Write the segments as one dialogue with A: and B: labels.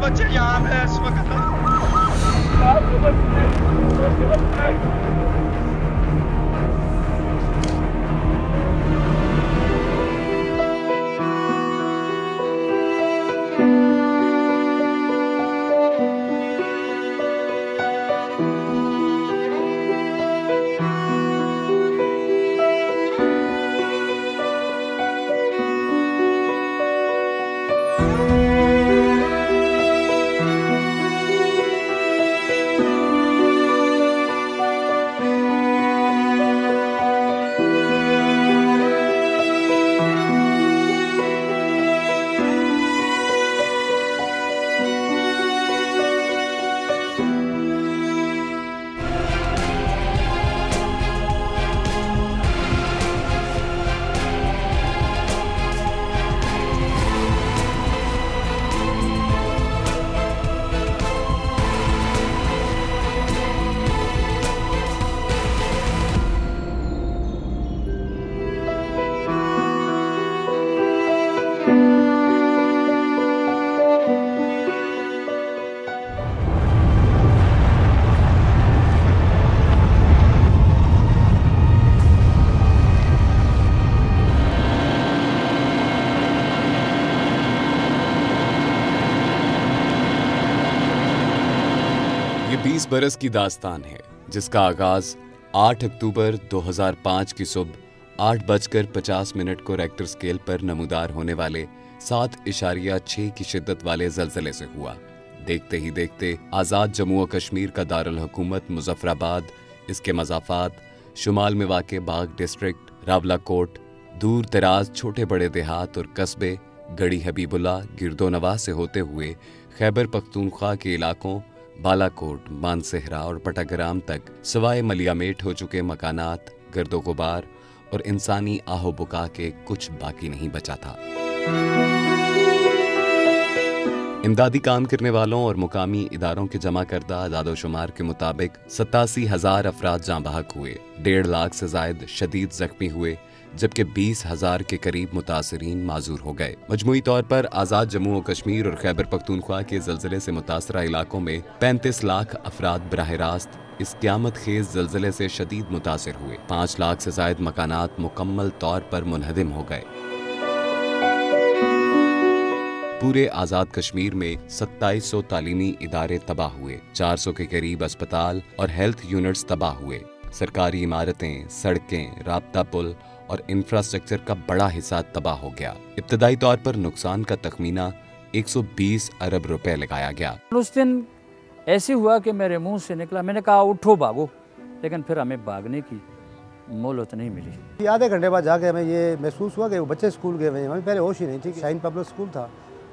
A: बच्चे यहाँ पे इस वक्त।
B: ये 20 बरस की दास्तान है जिसका आगाज 8 अक्टूबर 2005 की सुबह 8:50 को रेक्टर स्केल पर नमूदार होने वाले 7.6 की शिद्दत वाले जलजले से हुआ। देखते ही देखते आज़ाद जम्मू और कश्मीर का दारुल हुकूमत मुजफ्फराबाद, इसके मज़ाफ़ात, शुमाल में वाक़े बाग डिस्ट्रिक्ट, रावलाकोट, दूर दराज छोटे बड़े देहात और कस्बे गढ़ी हबीबुल्ला, गिरदोनवा से होते हुए खैबर पख्तूनख्वा के इलाकों बालाकोट, मानसेहरा और पटाग्राम तक सवाए मलियामेट हो चुके मकानात, गर्दो गुबार और इंसानी आहो बुका के कुछ बाकी नहीं बचा था। इमदादी काम करने वालों और मुकामी इदारों के जमा करदा आदादोशुमार के मुताबिक 87,000 अफराद जाँ बहक हुए, 1.5 लाख से जायद शदीद जख्मी हुए, जबकि 20,000 के करीब मुतासरीन माजूर हो गए। मजमूई तौर पर आज़ाद जम्मू और कश्मीर और खैबर पख्तूनख्वा के जलजले से मुतासरा इलाकों में 35 लाख अफराद बराह रास्त इस क़यामत खेज जलजले से शदीद मुतासिर हुए। 5 लाख से जायद मकानात मुकम्मल तौर पर मुनहदिम हो गए। पूरे आज़ाद कश्मीर में 2700 तालीमी इदारे तबाह हुए, 400 के करीब अस्पताल और हेल्थ यूनिट्स तबाह हुए। सरकारी इमारतें, सड़कें, राब्ता पुल और इंफ्रास्ट्रक्चर का बड़ा हिस्सा तबाह हो गया। इब्तदाई तौर पर नुकसान का तखमीना 120 अरब रुपए लगाया गया।
C: उस दिन ऐसे हुआ कि मेरे मुंह से निकला, मैंने कहा उठो भागो, लेकिन फिर हमें भागने की मोहलत नहीं मिली।
D: आधे घंटे बाद जाके हमें ये महसूस हुआ कि वो बच्चे स्कूल गए हुए हैं। हमें पहले होश ही नहीं थी। शाहीन पब्लिक स्कूल था,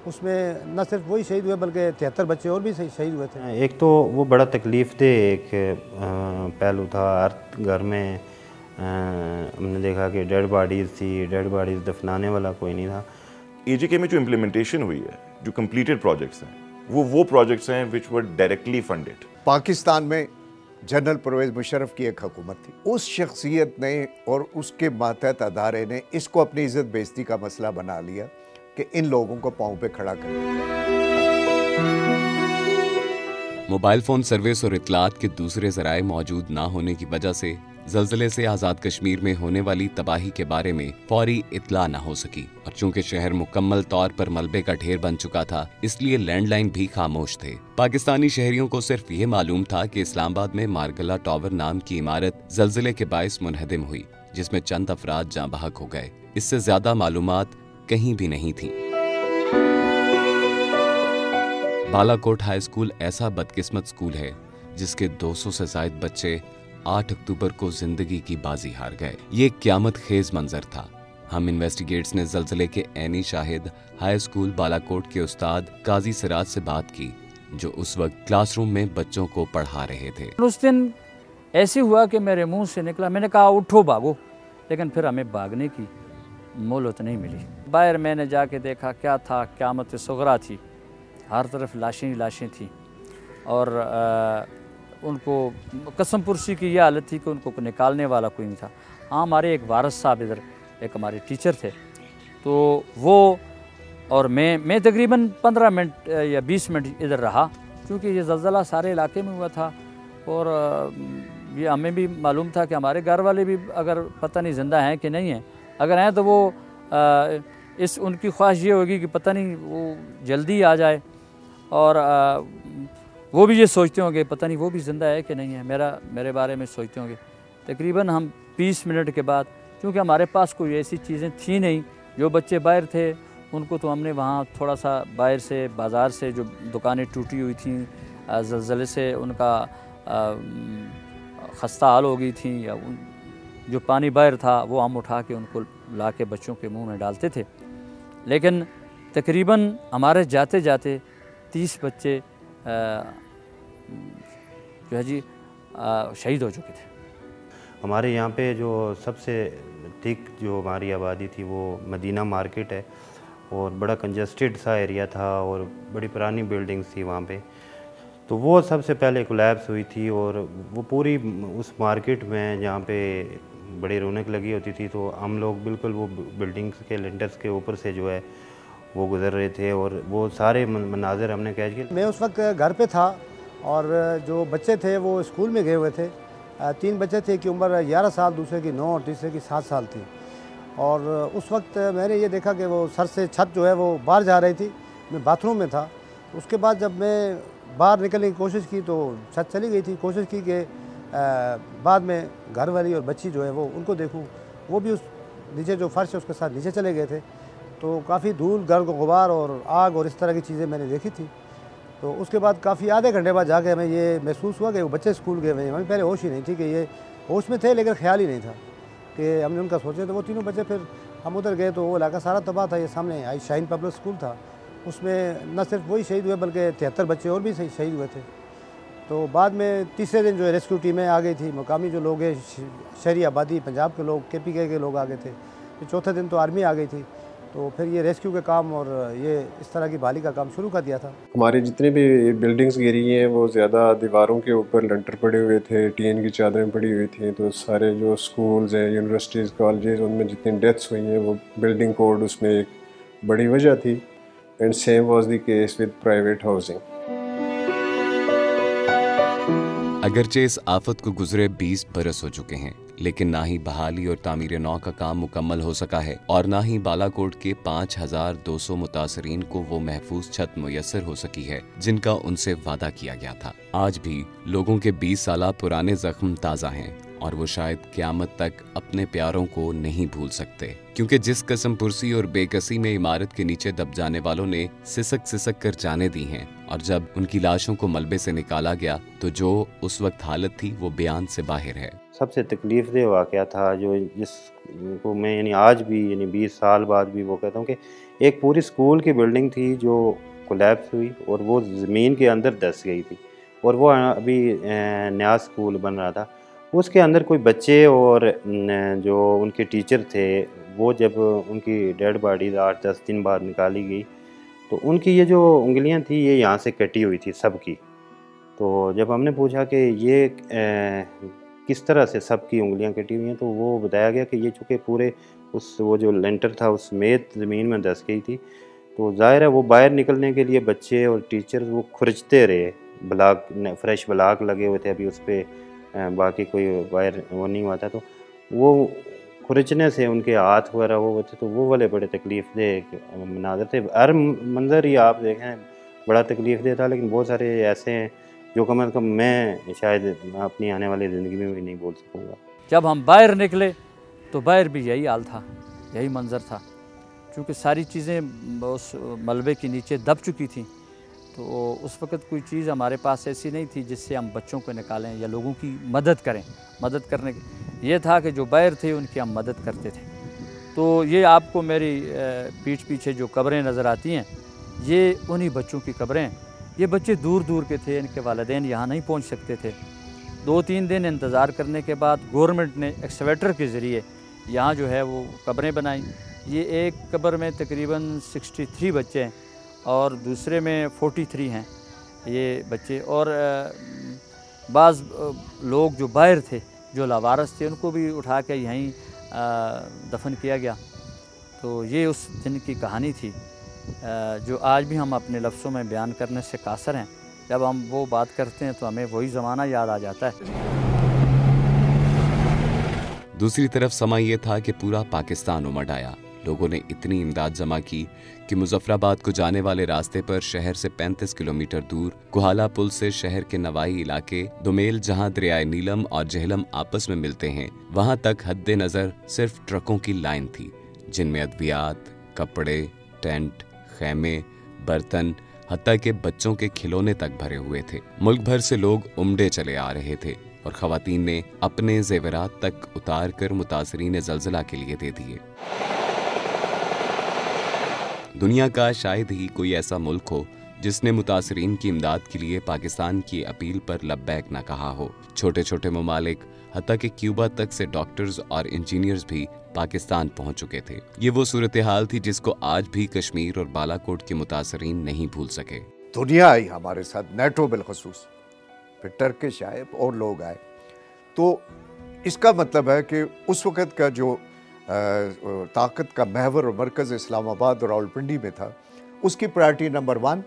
D: उसमें न सिर्फ वही शहीद हुए बल्कि 73 बच्चे और भी शहीद हुए थे।
E: एक तो वो बड़ा तकलीफ दे एक पहलू था। हर घर में हमने देखा कि डेड बॉडीज़ थी, डेड बॉडीज़ दफनाने वाला कोई नहीं था।
F: एजीके में जो इम्प्लीमेंटेशन हुई है, जो कंप्लीटेड प्रोजेक्ट्स हैं, वो प्रोजेक्ट्स हैं विच वर डायरेक्टली फंडेड।
G: पाकिस्तान में जनरल परवेज़ मुशर्रफ की एक हुकूमत थी। उस शख्सियत ने और उसके मातहत अदारे ने इसको अपनी इज्जत बेइज्जती का मसला बना लिया कि इन लोगों को पाँव पे खड़ा कर।
B: मोबाइल फ़ोन सर्विस और इतलात के दूसरे ज़राए मौजूद ना होने की वजह से जलजले से आज़ाद कश्मीर में होने वाली तबाही के बारे में फौरी इतला न हो सकी, और चूंकि शहर मुकम्मल तौर पर मलबे का ढेर बन चुका था, इसलिए लैंडलाइन भी खामोश थे। पाकिस्तानी शहरियों को सिर्फ ये मालूम था कि इस्लामाबाद में मारगला टावर नाम की इमारत जलजले के बायस मुनहदिम हुई, जिसमें चंद अफराद जाँ बहक हो गए। इससे ज्यादा मालूमात कहीं भी नहीं थी। बालाकोट हाई स्कूल ऐसा बदकिस्मत स्कूल है जिसके 200 से ज्यादा बच्चे 8 अक्टूबर को जिंदगी की बाजी हार गए। ये क़यामत खेज मंजर था। हम इन्वेस्टिगेट्स ने जलजले के ऐनी शाहिद हाई स्कूल बालाकोट के उस्ताद काजी सिराज से बात की, जो उस वक्त क्लासरूम में बच्चों को पढ़ा रहे थे।
C: उस दिन ऐसे हुआ कि मेरे मुंह से निकला, मैंने कहा उठो भागो, लेकिन फिर हमें भागने की मोहलत नहीं मिली। बाहर मैंने जाके देखा, क्या था, क़यामत सुगरा थी। हर तरफ लाशें ही लाशें थी, और उनको कसम पुरसी की यह हालत थी कि उनको निकालने वाला कोई नहीं था। हाँ, हमारे एक वारिस साहब इधर एक हमारे टीचर थे, तो वो और मैं तकरीबन 15 मिनट या 20 मिनट इधर रहा, क्योंकि ये ज़लज़ला सारे इलाके में हुआ था और ये हमें भी मालूम था कि हमारे घर वाले भी अगर पता नहीं ज़िंदा हैं कि नहीं हैं, अगर हैं तो वो उनकी ख्वाहिश ये होगी कि पता नहीं वो जल्दी आ जाए, और वो भी ये सोचते होंगे पता नहीं वो भी ज़िंदा है कि नहीं है, मेरे बारे में सोचते होंगे। तकरीबन हम 20 मिनट के बाद, क्योंकि हमारे पास कोई ऐसी चीज़ें थी नहीं, जो बच्चे बाहर थे उनको तो हमने वहाँ थोड़ा सा बाहर से बाज़ार से जो दुकानें टूटी हुई थी ज़लज़ले से उनका खस्ता हाल हो गई थी, या जो पानी बाहर था वो हम उठा के उनको ला के बच्चों के मुंह में डालते थे। लेकिन तकरीबन हमारे जाते जाते 30 बच्चे जो है जी शहीद हो चुके थे।
E: हमारे यहाँ पे जो सबसे थिक जो हमारी आबादी थी वो मदीना मार्केट है, और बड़ा कंजस्टेड सा एरिया था और बड़ी पुरानी बिल्डिंग्स थी वहाँ पे, तो वो सबसे पहले कोलैप्स हुई थी। और वो पूरी उस मार्केट में जहाँ पे बड़ी रौनक लगी होती थी, तो हम लोग बिल्कुल वो बिल्डिंग्स के लिंटर्स के ऊपर से जो है वो गुज़र रहे थे, और वो सारे मनाज़र हमने कैच किए।
D: मैं उस वक्त घर पे था और जो बच्चे थे वो स्कूल में गए हुए थे। 3 बच्चे थे कि उम्र 11 साल, दूसरे की 9 और तीसरे की 7 साल थी। और उस वक्त मैंने ये देखा कि वो सर से छत जो है वो बाहर जा रही थी। मैं बाथरूम में था। उसके बाद जब मैं बाहर निकलने की कोशिश की तो छत चली गई थी। कोशिश की कि बाद में घर वाली और बच्ची जो है वो उनको देखूं, वो भी उस नीचे जो फर्श है उसके साथ नीचे चले गए थे। तो काफ़ी धूल, गर्द, गुबार और आग और इस तरह की चीज़ें मैंने देखी थी। तो उसके बाद काफ़ी आधे घंटे बाद जाके हमें ये महसूस हुआ कि वो बच्चे स्कूल गए हुए हैं। हमें पहले होश ही नहीं थी कि ये होश में थे, लेकिन ख्याल ही नहीं था कि हमने उनका सोचे। तो वो तीनों बच्चे, फिर हम उधर गए तो वो इलाका सारा तबाह था। ये सामने आई शाइन पब्लिक स्कूल था, उसमें न सिर्फ वही शहीद हुए बल्कि 73 बच्चे और भी शहीद हुए थे। तो बाद में तीसरे दिन जो है रेस्क्यू टीमें आ गई थी, मकामी जो लोग हैं, शहरी आबादी, पंजाब के लोग, KPK के लोग आ गए थे। फिर चौथे दिन तो आर्मी आ गई थी। तो फिर ये रेस्क्यू के काम और ये इस तरह की बहाली का काम शुरू कर दिया था।
A: हमारी जितनी भी बिल्डिंग्स गिरी हैं वो ज़्यादा दीवारों के ऊपर लंटर पड़े हुए थे, टीन की चादरें पड़ी हुई थी। तो सारे जो स्कूल्स हैं, यूनिवर्सिटीज़, कॉलेजेस, उनमें जितनी डेथ्स हुई हैं वो बिल्डिंग कोड उसमें एक बड़ी वजह थी। And same was the case with private housing.
B: अगरचे इस आफत को गुजरे 20 बरस हो चुके हैं, लेकिन ना ही बहाली और तामीर नौ का काम मुकम्मल हो सका है और ना ही बालाकोट के 5200 मुतासरीन को वो महफूज छत मुयस्सर हो सकी है जिनका उनसे वादा किया गया था। आज भी लोगों के 20 साल पुराने जख्म ताज़ा हैं और वो शायद क़यामत तक अपने प्यारों को नहीं भूल सकते, क्योंकि जिस कसम पुरसी और बेकसी में इमारत के नीचे दब जाने वालों ने सिसक कर जाने दी हैं, और जब उनकी लाशों को मलबे से निकाला गया तो जो उस वक्त हालत थी वो बयान से बाहर है।
E: सबसे तकलीफ़देह वाक़या था जो जिसको मैं यानी आज भी यानी 20 साल बाद भी वो कहता हूँ कि एक पूरी स्कूल की बिल्डिंग थी जो कोलैप्स हुई और वो ज़मीन के अंदर धंस गई थी, और वो अभी नया स्कूल बन रहा था। उसके अंदर कोई बच्चे और जो उनके टीचर थे वो जब उनकी डेड बॉडी 8-10 दिन बाद निकाली गई तो उनकी ये जो उंगलियां थी ये यहाँ से कटी हुई थी सबकी। तो जब हमने पूछा कि ये किस तरह से सबकी उंगलियां कटी हुई हैं तो वो बताया गया कि ये चूँकि पूरे वो जो लेंटर था उस समेत ज़मीन में धंस गई थी, तो ज़ाहिर है वो बाहर निकलने के लिए बच्चे और टीचर वो खुरचते रहे। ब्लॉक फ्रेश ब्लॉक लगे हुए थे, अभी उस पर बाकी कोई वायर वो नहीं हुआ था, तो वो खुरचने से उनके हाथ वगैरह वो होते, तो वो वाले बड़े तकलीफ़देह मनाज़र थे। हर मंज़र ही आप देखें बड़ा तकलीफ़देह था, लेकिन बहुत सारे ऐसे हैं जो कम अज़ कम मैं शायद अपनी आने वाली ज़िंदगी में भी नहीं बोल सकूँगा।
C: जब हम बाहर निकले तो बाहर भी यही हाल था, यही मंज़र था, क्योंकि सारी चीज़ें उस मलबे के नीचे दब चुकी थी। तो उस वक़्त कोई चीज़ हमारे पास ऐसी नहीं थी जिससे हम बच्चों को निकालें या लोगों की मदद करें। मदद करने ये था कि जो बाहर थे उनकी हम मदद करते थे। तो ये आपको मेरी पीठ पीछे जो कब्रें नज़र आती हैं ये उन्हीं बच्चों की कब्रें हैं। ये बच्चे दूर दूर के थे, इनके वालिदैन यहाँ नहीं पहुँच सकते थे। 2-3 दिन इंतज़ार करने के बाद गवर्नमेंट ने एक्सवेटर के ज़रिए यहाँ जो है वो कब्रें बनाई। ये एक कब्र में तकरीबन 63 बच्चे हैं और दूसरे में 43 हैं ये बच्चे, और बाज़ लोग जो बाहर थे, जो लावारस थे, उनको भी उठा के यहीं दफन किया गया। तो ये उस दिन की कहानी थी जो आज भी हम अपने लफ्ज़ों में बयान करने से कासर हैं। जब हम वो बात करते हैं तो हमें वही ज़माना याद आ जाता है।
B: दूसरी तरफ समा ये था कि पूरा पाकिस्तान उमड़ आया। लोगों ने इतनी इमदाद जमा की कि मुजफ्फराबाद को जाने वाले रास्ते पर शहर से 35 किलोमीटर दूर कुहाला पुल से शहर के नवाई इलाके दुमेल, जहां दरियाए नीलम और जहलम आपस में मिलते हैं, वहां तक हद्दे नजर सिर्फ ट्रकों की लाइन थी, जिनमें अद्वियात, कपड़े, टेंट, खैमे, बर्तन, हत्ता के बच्चों के खिलौने तक भरे हुए थे। मुल्क भर से लोग उमड़े चले आ रहे थे और खवातीन ने अपने जेवरात तक उतार कर मुतासरीन ज़लज़ला के लिए दे दिए। दुनिया का शायद ही कोई ऐसा मुल्क हो जिसने मुतासरीन की इमदाद के लिए पाकिस्तान की अपील पर लब्बैक न कहा हो। छोटे छोटे ममालिक, हत्ता कि क्यूबा तक से डॉक्टर्स और इंजीनियर्स भी पाकिस्तान पहुंच चुके थे। ये वो सूरत हाल थी जिसको आज भी कश्मीर और बालाकोट के मुतासरीन नहीं भूल सके।
G: दुनिया आई हमारे साथ, नेटो बिलखसूस, फिर टर्किश आए और लोग आए। तो इसका मतलब है कि उस वक़्त का जो ताकत का महवर और मरकज़ इस्लामाबाद और रावलपिंडी में था, उसकी प्रायोरिटी नंबर 1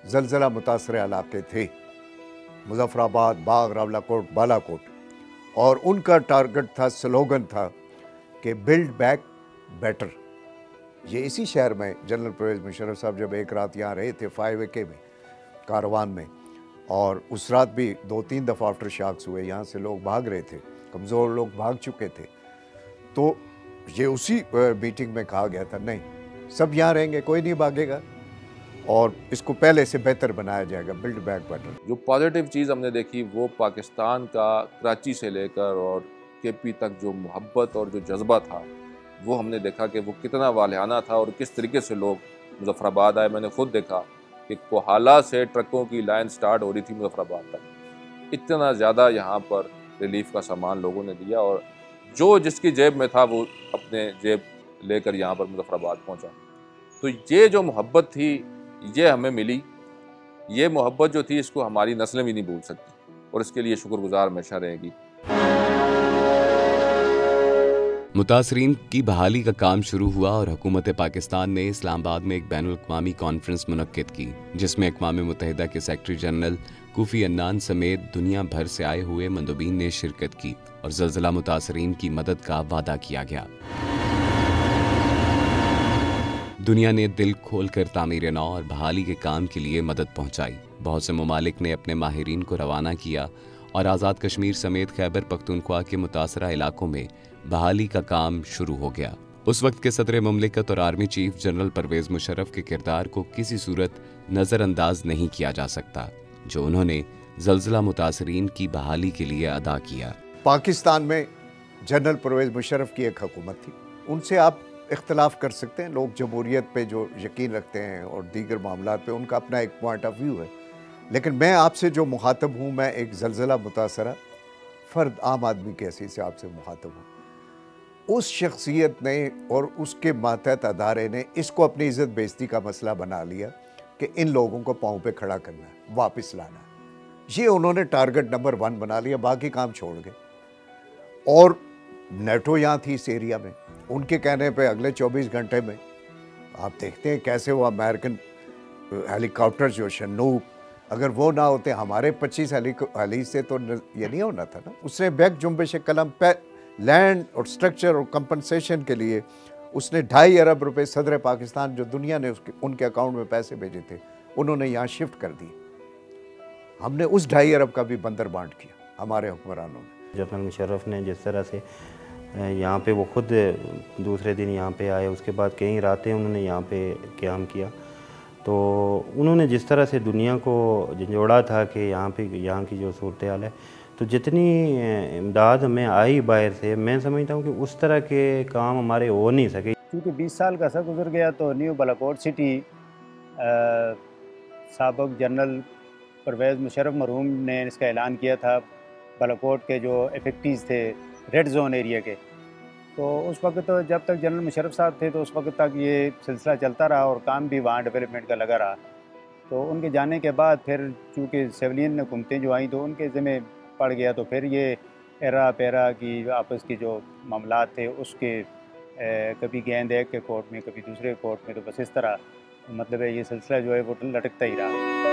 G: ज़लज़ला मुतासर इलाके थे, मुजफ्फराबाद, बाग, रावलाकोट, बालाकोट। और उनका टारगेट था, स्लोगन था कि बिल्ड बैक बेटर। ये इसी शहर में जनरल परवेज़ मुशर्रफ साहब जब एक रात यहाँ रहे थे 5AK में, कारवान में, और उस रात भी 2-3 दफ़ा आफ्टर शॉक्स हुए, यहाँ से लोग भाग रहे थे, कमज़ोर लोग भाग चुके थे। तो ये उसी मीटिंग में कहा गया था, नहीं सब यहाँ रहेंगे, कोई नहीं भागेगा और इसको पहले से बेहतर बनाया जाएगा, बिल्ड बैक बेटर।
H: जो पॉजिटिव चीज़ हमने देखी वो पाकिस्तान का कराची से लेकर और KP तक जो मोहब्बत और जो जज्बा था वो हमने देखा कि वो कितना वालियाना था और किस तरीके से लोग मुजफ्फराबाद आए। मैंने खुद देखा कि कोहाला से ट्रकों की लाइन स्टार्ट हो रही थी मुजफ्फराबाद तक। इतना ज़्यादा यहाँ पर रिलीफ का सामान लोगों ने दिया और जो जिसकी जेब में था वो अपने जेब लेकर यहाँ पर मुजफ्फराबाद पहुँचा। तो ये जो मोहब्बत थी ये हमें मिली। ये मोहब्बत जो थी इसको हमारी नस्लें भी नहीं भूल सकती और इसके लिए शुक्रगुजार हमेशा रहेगी।
B: मुतासरीन की बहाली का काम शुरू हुआ और हुकूमत पाकिस्तान ने इस्लामाबाद में एक बैनुल-अक़वामी कॉन्फ्रेंस मुनक्किद की, जिसमें अक़वाम मुत्तहिदा के सेक्रेटरी जनरल कोफी अन्नान समेत दुनिया भर से आए हुए मंदुबीन ने शिरकत की और ज़लज़ला मुतासरीन की मदद का वादा किया गया। दुनिया ने दिल खोलकर तामीर नौ और बहाली के काम के लिए मदद पहुंचाई। बहुत से ममालिक ने अपने माहिरीन को रवाना किया और आज़ाद कश्मीर समेत खैबर पख्तूनख्वा के मुतासरा इलाकों में बहाली का काम शुरू हो गया। उस वक्त के सदर मुमलिकत और army chief general Pervez Musharraf के किरदार को किसी सूरत नज़रअंदाज नहीं किया जा सकता, जो उन्होंने ज़लज़ला मुतासरीन की बहाली के लिए अदा किया।
G: पाकिस्तान में जनरल परवेज़ मुशर्रफ की एक हुकूमत थी, उनसे आप इख्तलाफ कर सकते हैं, लोग जमहूरियत पे जो यकीन रखते हैं और दीगर मामलात पे उनका अपना एक पॉइंट ऑफ व्यू है, लेकिन मैं आपसे जो मुखातब हूँ, मैं एक ज़लज़ला मुतासरा फ़र्द, आम आदमी के हैसियत से आपसे मुखातब हूँ। उस शख्सियत ने और उसके मातहत अदारे ने इसको अपनी इज़्ज़त बेइज़्ज़ती का मसला बना लिया कि इन लोगों को पाँव पे खड़ा करना है, वापस लाना है। ये उन्होंने टारगेट नंबर 1 बना लिया, बाकी काम छोड़ गए। और नेटो यहाँ थी इस एरिया में, उनके कहने पे अगले 24 घंटे में आप देखते हैं कैसे वो अमेरिकन हेलीकॉप्टर जो शनूक, अगर वो ना होते हमारे 25 हेली से तो ये नहीं होना था ना। उसने बैक जुम्बिश कलम पे लैंड और स्ट्रक्चर और कंपनसेशन के लिए उसने 2.5 अरब रुपए सदर पाकिस्तान, जो दुनिया ने उनके अकाउंट में पैसे भेजे थे, उन्होंने यहाँ शिफ्ट कर दिए। हमने उस 2.5 अरब का भी बंदर बांट किया हमारे हुक्मरानों ने।
E: जनरल मुशर्रफ ने जिस तरह से यहाँ पे वो खुद दूसरे दिन यहाँ पे आए, उसके बाद कई रातें उन्होंने यहाँ पे क़याम किया, तो उन्होंने जिस तरह से दुनिया को झंझोड़ा था कि यहाँ की जो सूरत हाल है, तो जितनी इमदाद हमें आई बाहर से, मैं समझता हूँ कि उस तरह के काम हमारे हो नहीं सके।
I: क्योंकि 20 साल का अर्सा गुजर गया तो न्यू बालाकोट सिटी साबिक़ जनरल परवेज़ मुशर्रफ मरहूम ने इसका ऐलान किया था, बालाकोट के जो इफेक्टिव थे रेड जोन एरिया के। तो उस वक्त तो जब तक जनरल मुशर्रफ साहब थे तो उस वक्त तक ये सिलसिला चलता रहा और काम भी वहाँ डेवलपमेंट का लगा रहा। तो उनके जाने के बाद फिर चूँकि सिविलियन हुकूमतें जो आई तो उनके ज़िम्मे पड़ गया, तो फिर ये एरा पैरा की आपस की जो मामलात थे उसके कभी गेंद एक के कोर्ट में, कभी दूसरे कोर्ट में, तो बस इस तरह मतलब है ये सिलसिला जो है वो लटकता ही रहा।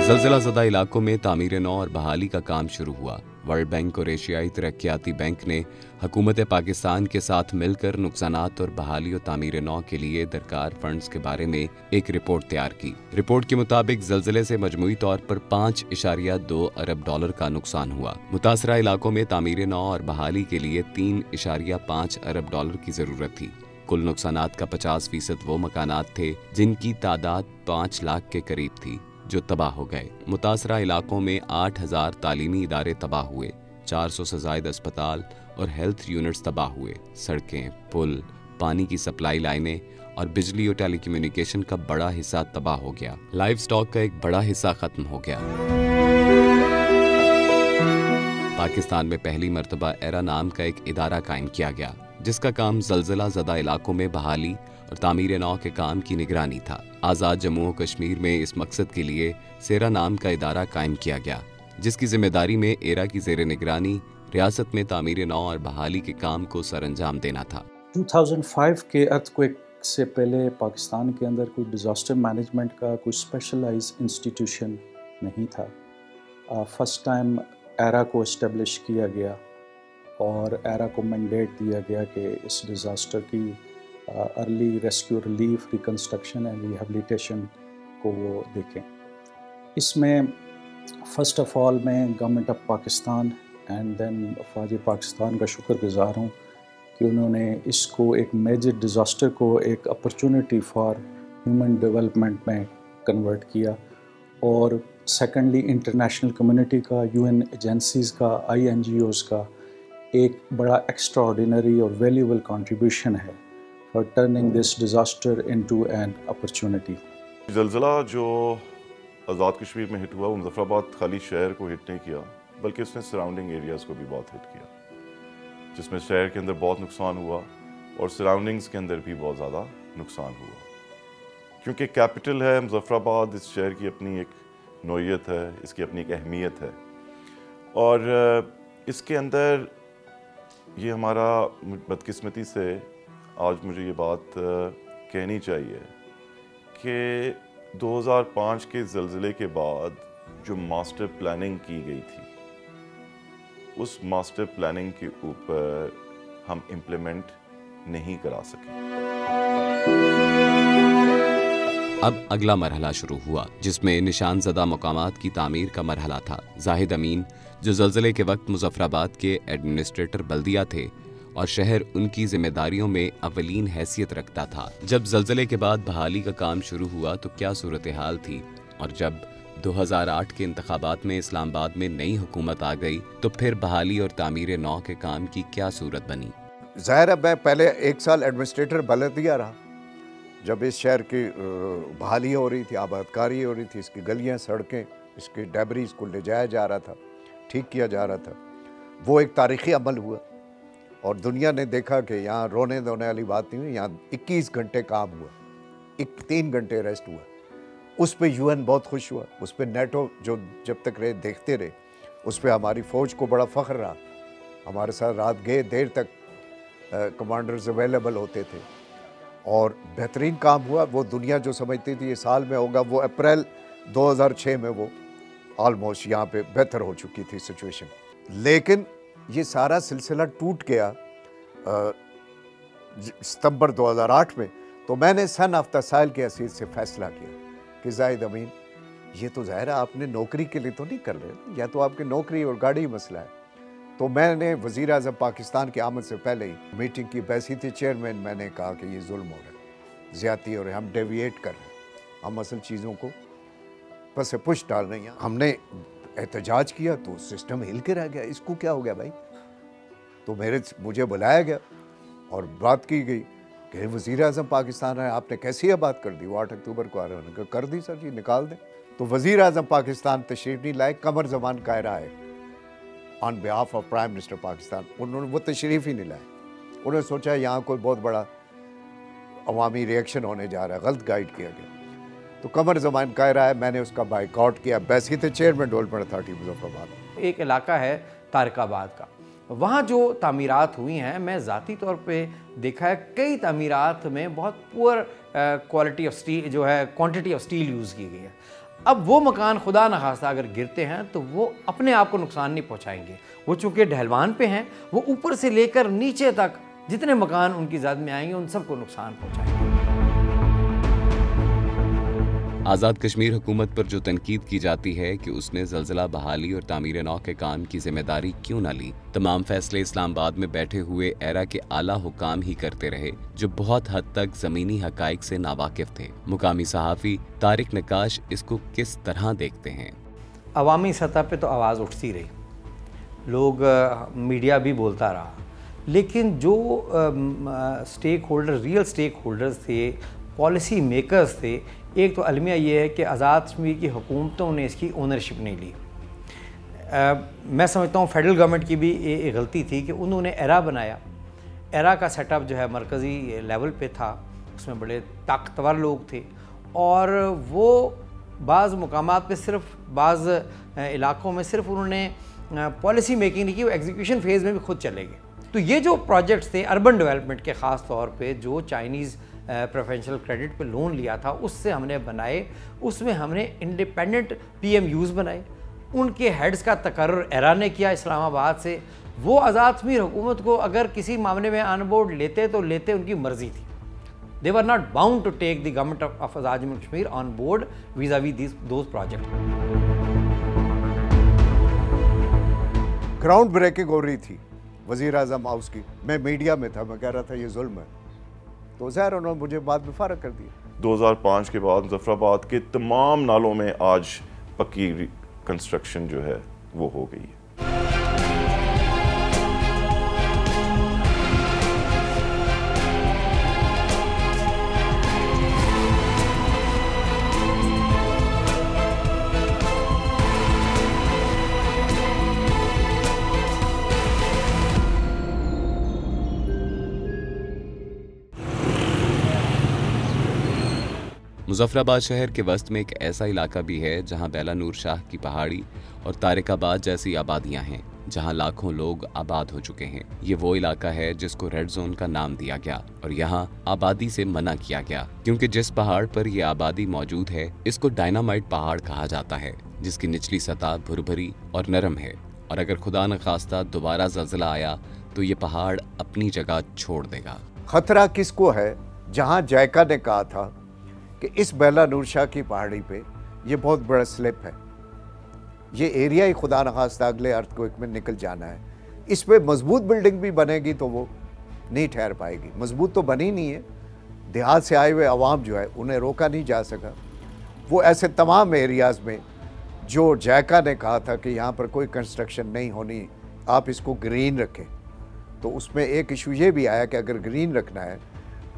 B: ज़लज़ला ज़दा इलाकों में तामीर नौ और बहाली का काम शुरू हुआ। वर्ल्ड बैंक और एशियाई तरक्याती बैंक ने हुकूमत पाकिस्तान के साथ मिलकर नुकसानात और बहाली और तामीर नौ के लिए दरकार फंड्स के बारे में एक रिपोर्ट तैयार की। रिपोर्ट के मुताबिक ज़लज़ले से मजमूई तौर पर 5.2 अरब डॉलर का नुकसान हुआ। मुतासरा इलाकों में तामीर नौ और बहाली के लिए 3.5 अरब डॉलर की जरूरत थी। कुल नुकसानात का 50% वो मकानात थे जिनकी तादाद 5 लाख के करीब थी जो तबाह हो गए। मुतासरा इलाकों में 8,000 तालीमी इदारे तबाह हुए, 400 से ज़ायद अस्पताल और हेल्थ यूनिट्स तबाह हुए। सड़कें, पुल, पानी की सप्लाई लाइनें और बिजली और टेलीकम्युनिकेशन का बड़ा हिस्सा तबाह हो गया। लाइव स्टॉक का एक बड़ा हिस्सा खत्म हो गया। पाकिस्तान में पहली मर्तबा एरा नाम का एक इदारा कायम किया गया जिसका काम ज़लज़ला ज़दा इलाकों में बहाली और तामीर नौ के काम की निगरानी था। आज़ाद जम्मू और कश्मीर में इस मकसद के लिए सेरा नाम का इदारा कायम किया गया जिसकी जिम्मेदारी में एरा की ज़ेर निगरानी रियासत में तामीर नौ और बहाली के काम को सरअंजाम देना था।
J: 2005 के अर्थक्वेक से पहले पाकिस्तान के अंदर कोई डिज़ास्टर मैनेजमेंट का कोई स्पेशलाइज इंस्टीट्यूशन नहीं था। फर्स्ट टाइम एरा को इस्टेब्लिश किया गया और एरा को मैंडेट दिया गया कि इस डिज़ास्टर की early rescue, relief, reconstruction and rehabilitation को वो देखें। इसमें फ़र्स्ट ऑफ़ ऑल मैं government of Pakistan and then फ़ौज पाकिस्तान का शुक्रगुज़ार हूँ कि उन्होंने इसको एक मेजर डिज़ास्टर को एक अपॉर्चुनिटी फॉर ह्यूमन डेवलपमेंट में कन्वर्ट किया। और सेकेंडली इंटरनेशनल कम्युनिटी का, यूएन एजेंसीज़ का, INGOs का एक बड़ा एक्स्ट्राऑर्डिनरी और वैल्यूएबल कंट्रीब्यूशन है for turning this disaster into an opportunity.
F: ज़लज़ला जो आज़ाद कश्मीर में हिट हुआ वो मुज़फ़्फ़राबाद खाली शहर को हिट नहीं किया बल्कि उसने सराउंडिंग एरियाज़ को भी बहुत हिट किया, जिसमें शहर के अंदर बहुत नुकसान हुआ और सराउंडिंग्स के अंदर भी बहुत ज़्यादा नुकसान हुआ। क्योंकि कैपिटल है मुज़फ़्फ़राबाद, इस शहर की अपनी एक नोयत है, इसकी अपनी एक अहमियत है और इसके अंदर ये हमारा बदकिस्मती से आज मुझे ये बात कहनी चाहिए कि 2005 के ज़लज़ले के बाद जो मास्टर प्लानिंग की गई थी उस मास्टर प्लानिंग के ऊपर हम इम्प्लीमेंट नहीं करा सके।
B: अब अगला मरहला शुरू हुआ जिसमें निशान ज़दा मकामात की तामीर का मरहला था। जाहिद अमीन जो ज़लज़ले के वक्त मुज़फ़्फ़राबाद के एडमिनिस्ट्रेटर बल्दिया थे और शहर उनकी जिम्मेदारियों में अवलीन हैसियत रखता था। जब ज़लज़ले के बाद बहाली का काम शुरू हुआ तो क्या सूरत हाल थी, और जब 2008 के इंतखाबात में इस्लामाबाद में नई हुकूमत आ गई तो फिर बहाली और तामीर नौ के काम की क्या सूरत बनी।
G: ज़ाहिर है मैं पहले 1 साल एडमिनिस्ट्रेटर बल्दिया रहा जब इस शहर की बहाली हो रही थी, आबादकारी हो रही थी, इसकी गलियाँ, सड़कें, इसकी डेबरीज को ले जाया जा रहा था, ठीक किया जा रहा था। वो एक तारीख़ी अमल हुआ और दुनिया ने देखा कि यहाँ रोने धोने वाली बात नहीं हुई, यहाँ 21 घंटे काम हुआ, 3 घंटे रेस्ट हुआ। उस पर UN बहुत खुश हुआ, उस पर नेटो जो जब तक रहे देखते रहे, उस पर हमारी फ़ौज को बड़ा फ़ख्र रहा। हमारे साथ रात गए देर तक कमांडर्स अवेलेबल होते थे और बेहतरीन काम हुआ। वो दुनिया जो समझती थी ये साल में होगा, वो अप्रैल 2006 में वो ऑलमोस्ट यहाँ पे बेहतर हो चुकी थी सिचुएशन। लेकिन ये सारा सिलसिला टूट गया सितंबर 2008 में। तो मैंने सन ऑफ द साल के हैसियत से फैसला किया कि जाहिद अमीन ये तो ज़ाहिर है आपने नौकरी के लिए तो नहीं कर रहे, या तो आपकी नौकरी और गाड़ी मसला है। तो मैंने वज़ीर आज़म पाकिस्तान की आमद से पहले ही मीटिंग की, बैसीती चेयरमैन, मैंने कहा कि ये जुल्म हो रहा है, ज़्यादती हो रही है, हम डेविएट कर रहे हैं, हम असल चीज़ों को बस से पुश डाल रहे हैं। हमने एहतजाज किया तो सिस्टम हिल के रह गया, इसको क्या हो गया भाई। तो मुझे बुलाया गया और बात की गई कि वज़ीर आज़म पाकिस्तान है, आपने कैसी है बात कर दी, वो 8 अक्टूबर को आ रहे हैं, कर दी सर जी, निकाल दें। तो वज़ीर आज़म पाकिस्तान तशरीफ़ नहीं लाए, कमर ज़मान कायरा है on behalf of prime minister Pakistan, उन्होंने वो तशरीफ़ ही नहीं लाए। उन्होंने सोचा यहाँ कोई बहुत बड़ा अवामी रिएक्शन होने जा रहा है, गलत गाइड किया गया। तो कमर ज़मान कायरा है, मैंने उसका बाइकआउट किया। बैसीत चेयरमैन डेवलपमेंट अथॉरिटी मुज़फ़्फ़राबाद।
K: एक इलाका है तारिकाबाद का, वहाँ जो तामीरात हुई हैं, मैं ज़ाती तौर पे देखा है कई तामीरात में बहुत पुअर क्वालिटी ऑफ स्टील जो है क्वांटिटी ऑफ स्टील यूज़ की गई है। अब वो मकान खुदा न खास्ता अगर गिरते हैं तो वो अपने आप को नुकसान नहीं पहुंचाएंगे, वो चूंकि ढलवान पे हैं, वो ऊपर से लेकर नीचे तक जितने मकान उनकी ज़द में आएंगे उन सबको नुकसान पहुंचाएंगे।
B: आज़ाद कश्मीर हुकूमत पर जो तनकीद की जाती है कि उसने ज़लज़ला बहाली और तामीर नौ के काम की जिम्मेदारी क्यों न ली, तमाम फैसले इस्लामाबाद में बैठे हुए एरा के आला हुकाम ही करते रहे, जो बहुत हद तक ज़मीनी हकाइक से नावाकिफ थे। मुकामी सहाफ़ी तारिक नक्काश इसको किस तरह देखते हैं?
K: अवामी सतह पे तो आवाज़ उठती रही, लोग मीडिया भी बोलता रहा, लेकिन जो stakeholder real stakeholders थे, पॉलिसी मेकर्स थे, एक तो अलमिया ये है कि आज़ाद कश्मीर की हुकूमतों ने इसकी ओनरशिप नहीं ली। मैं समझता हूँ फेडरल गवर्नमेंट की भी एक गलती थी कि उन्होंने एरा बनाया। एरा का सेटअप जो है मरकज़ी लेवल पे था, उसमें बड़े ताकतवर लोग थे और वो बाज़ मुकामात पे सिर्फ बाज़ इलाक़ों में सिर्फ उन्होंने पॉलिसी मेकिंग नहीं की, वो एग्जीक्यूशन फेज़ में भी खुद चले गए। तो ये जो प्रोजेक्ट्स थे अर्बन डेवलपमेंट के ख़ास तौर पे जो चाइनीज़ प्रेफरेंशियल क्रेडिट पे लोन लिया था उससे हमने बनाए, उसमें हमने इंडिपेंडेंट PMUs बनाए, उनके हेड्स का तकर्रुर एरा ने किया इस्लामाबाद से। वो आज़ाद कश्मीर हुकूमत को अगर किसी मामले में ऑन बोर्ड लेते तो लेते, उनकी मर्जी थी। They were not bound to take the government of Azad Kashmir on board vis-a-vis those project.
G: Ground breaking हो रही थी वज़ीर आज़म हाउस की, मैं मीडिया में था, मैं कह रहा था ये जुल्म है, तो ज़ाहिर उन्होंने मुझे बाद में फारग कर दिया।
F: 2005 के बाद मुज़फ़्फ़राबाद के तमाम नालों में आज पक्की कंस्ट्रक्शन जो है वो हो गई है।
B: मुज़फ़्फ़राबाद शहर के वस्त में एक ऐसा इलाका भी है जहां बेला नूर शाह की पहाड़ी और तारिकाबाद जैसी आबादियां हैं, जहां लाखों लोग आबाद हो चुके हैं। ये वो इलाका है जिसको रेड जोन का नाम दिया गया और यहाँ आबादी से मना किया गया, क्योंकि जिस पहाड़ पर ये आबादी मौजूद है इसको डायनामाइट पहाड़ कहा जाता है, जिसकी निचली सतह भुरभुरी और नरम है, और अगर खुदा न खास्ता दोबारा ज़लज़ला आया तो ये पहाड़ अपनी जगह छोड़ देगा।
G: खतरा किसको है? जहाँ जायका ने कहा था कि इस बेला नूर शाह की पहाड़ी पे ये बहुत बड़ा स्लिप है, ये एरिया ही खुदा न खास्ता अगले अर्थक्वेक में निकल जाना है, इस पे मजबूत बिल्डिंग भी बनेगी तो वो नहीं ठहर पाएगी। मजबूत तो बनी नहीं है, देहात से आए हुए अवाम जो है उन्हें रोका नहीं जा सका। वो ऐसे तमाम एरियाज़ में जो जायका ने कहा था कि यहाँ पर कोई कंस्ट्रक्शन नहीं होनी, आप इसको ग्रीन रखें, तो उसमें एक इशू ये भी आया कि अगर ग्रीन रखना है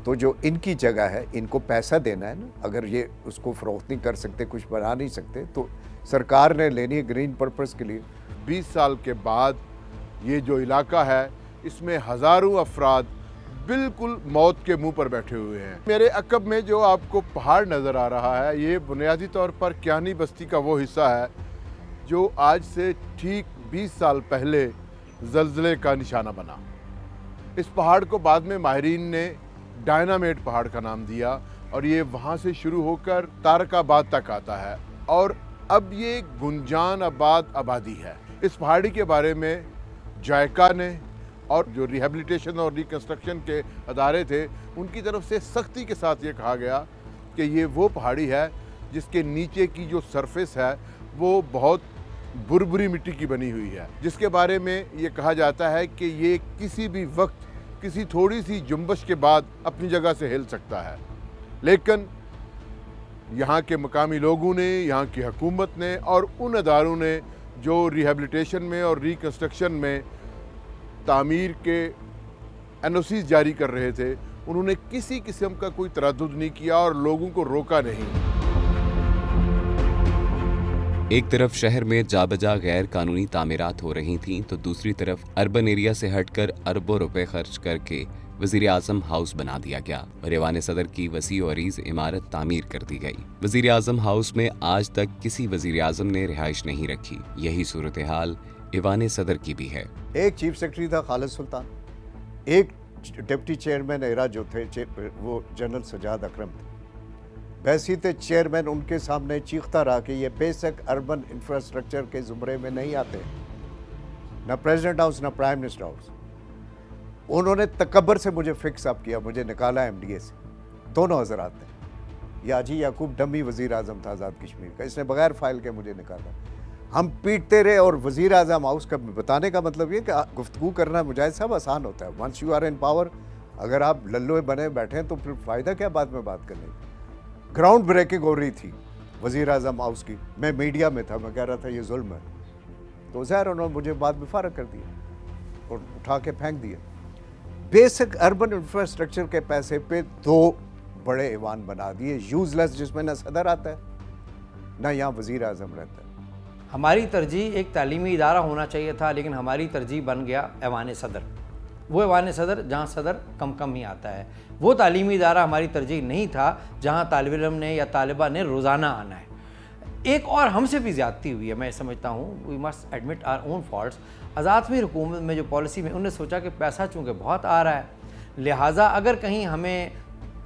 G: तो जो इनकी जगह है इनको पैसा देना है ना, अगर ये उसको फ़रोख्त नहीं कर सकते, कुछ बना नहीं सकते, तो सरकार ने लेनी है ग्रीन पर्पस के लिए।
L: 20 साल के बाद ये जो इलाका है इसमें हज़ारों अफराद बिल्कुल मौत के मुंह पर बैठे हुए हैं। मेरे अकब में जो आपको पहाड़ नज़र आ रहा है ये बुनियादी तौर पर क्यानी बस्ती का वो हिस्सा है जो आज से ठीक 20 साल पहले ज़लज़ले का निशाना बना। इस पहाड़ को बाद में माहिरीन ने डायनामाइट पहाड़ का नाम दिया और ये वहाँ से शुरू होकर तारकाबाद तक आता है और अब ये गुंजान आबाद आबादी है। इस पहाड़ी के बारे में जायका ने और जो रिहेबिलिटेशन और रिकन्स्ट्रक्शन के अदारे थे उनकी तरफ से सख्ती के साथ ये कहा गया कि ये वो पहाड़ी है जिसके नीचे की जो सरफेस है वो बहुत बुरबुरी मिट्टी की बनी हुई है, जिसके बारे में ये कहा जाता है कि ये किसी भी वक्त किसी थोड़ी सी जुम्बश के बाद अपनी जगह से हिल सकता है। लेकिन यहाँ के मकामी लोगों ने, यहाँ की हुकूमत ने और उन अदारों ने जो रिहेबिलिटेशन में और रिकन्स्ट्रक्शन में तामीर के NOCs जारी कर रहे थे, उन्होंने किसी किस्म का कोई तरद्दुद नहीं किया और लोगों को रोका नहीं।
B: एक तरफ शहर में जाबजा गैर कानूनी तामीरात हो रही थीं, तो दूसरी तरफ अर्बन एरिया से हटकर अरबों रुपए खर्च करके वज़ीर आज़म हाउस बना दिया गया और ऐवान सदर की वसी और अरीज़ इमारत तामीर कर दी गई। वज़ीर आज़म हाउस में आज तक किसी वज़ीर आज़म ने रिहाइश नहीं रखी। यही सूरत हाल ईवान सदर की भी है।
G: एक चीफ सेक्रेटरी था खालिद सुल्तान, एक डिप्टी चेयरमैन एरा जो थे वो जनरल सजाद अकरम थे। बैसीत चेयरमैन उनके सामने चीखता रहा कि ये बेसिक अर्बन इंफ्रास्ट्रक्चर के ज़ुमरे में नहीं आते, ना प्रेसिडेंट हाउस ना प्राइम मिनिस्टर हाउस। उन्होंने तकब्बर से मुझे फिक्स अप किया, मुझे निकाला MDA से। दोनों हज़रात ने, याजी याकूब डमी वज़ीर आज़म था आज़ाद कश्मीर का, इसने बगैर फाइल के मुझे निकाला। हम पीटते रहे और वज़ीर आज़म हाउस का बताने का मतलब ये कि गुफ्तगू करना मुजाहिद साहब आसान होता है। Once you are in power, अगर आप लल्लुए बने बैठे हैं तो फिर फ़ायदा क्या बाद में बात करने। ग्राउंड ब्रेकिंग हो रही थी वज़ीर आज़म हाउस की, मैं मीडिया में था, मैं कह रहा था ये जुल्म है, तो ज़ाहिर उन्होंने मुझे बाद में फारग कर दिया और उठा के फेंक दिया। बेसिक अर्बन इंफ्रास्ट्रक्चर के पैसे पे 2 बड़े ईवान बना दिए, यूजलेस, जिसमें ना सदर आता है ना यहाँ वज़ीर आज़म रहता है।
K: हमारी तरजीह एक तालीमी इदारा होना चाहिए था, लेकिन हमारी तरजीह बन गया ऐवान सदर। वो ऐवान सदर जहाँ सदर कम कम ही आता है, वो तालीमी इदारा हमारी तरजीह नहीं था जहाँ तालिब इल्म ने या तालिबा ने रोज़ाना आना है। एक और हमसे भी ज़्यादती हुई है, मैं समझता हूँ, we must admit our own faults. Azad हुकूमत में जो पॉलिसी में उन्होंने सोचा कि पैसा चूँकि बहुत आ रहा है, लिहाजा अगर कहीं हमें